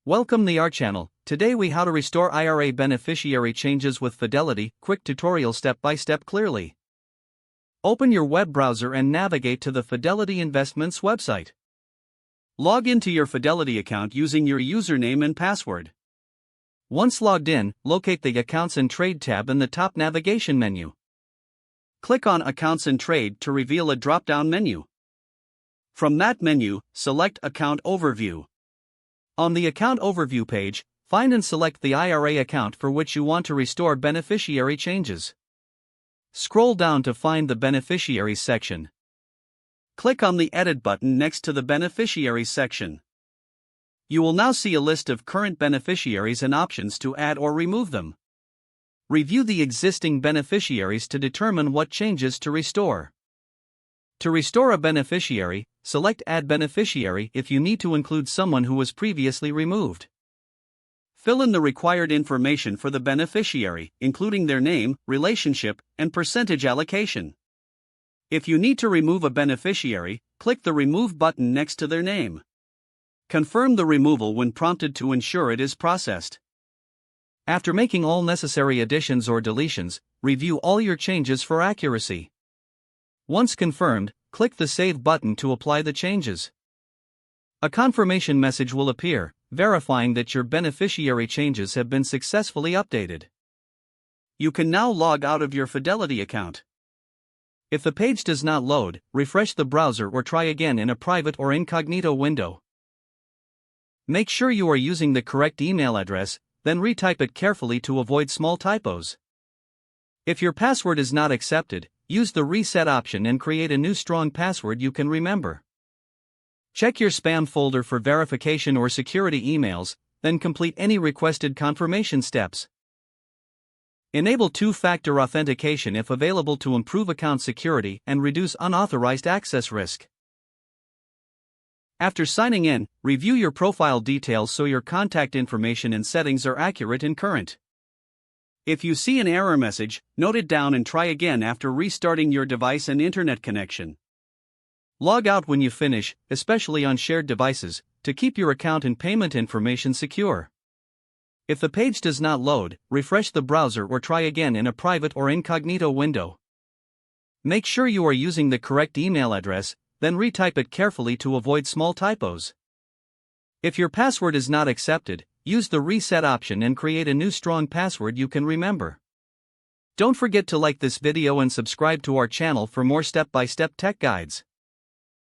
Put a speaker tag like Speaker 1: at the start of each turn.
Speaker 1: Welcome to our channel. Today we how to restore IRA beneficiary changes with Fidelity, quick tutorial step by step clearly. Open your web browser and navigate to the Fidelity Investments website. Log into your Fidelity account using your username and password. Once logged in, locate the Accounts and Trade tab in the top navigation menu. Click on Accounts and Trade to reveal a drop-down menu. From that menu, select Account Overview. On the Account Overview page, find and select the IRA account for which you want to restore beneficiary changes. Scroll down to find the Beneficiaries section. Click on the Edit button next to the Beneficiaries section. You will now see a list of current beneficiaries and options to add or remove them. Review the existing beneficiaries to determine what changes to restore. To restore a beneficiary, select Add Beneficiary if you need to include someone who was previously removed. Fill in the required information for the beneficiary, including their name, relationship, and percentage allocation. If you need to remove a beneficiary, click the Remove button next to their name. Confirm the removal when prompted to ensure it is processed. After making all necessary additions or deletions, review all your changes for accuracy. Once confirmed, click the Save button to apply the changes. A confirmation message will appear, verifying that your beneficiary changes have been successfully updated. You can now log out of your Fidelity account. If the page does not load, refresh the browser or try again in a private or incognito window. Make sure you are using the correct email address, then retype it carefully to avoid small typos. If your password is not accepted, use the Reset option and create a new strong password you can remember. Check your spam folder for verification or security emails, then complete any requested confirmation steps. Enable two-factor authentication if available to improve account security and reduce unauthorized access risk. After signing in, review your profile details so your contact information and settings are accurate and current. If you see an error message, note it down and try again after restarting your device and internet connection. Log out when you finish, especially on shared devices, to keep your account and payment information secure. If the page does not load, refresh the browser or try again in a private or incognito window. Make sure you are using the correct email address, then retype it carefully to avoid small typos. If your password is not accepted, use the Reset option and create a new strong password you can remember. Don't forget to like this video and subscribe to our channel for more step-by-step tech guides.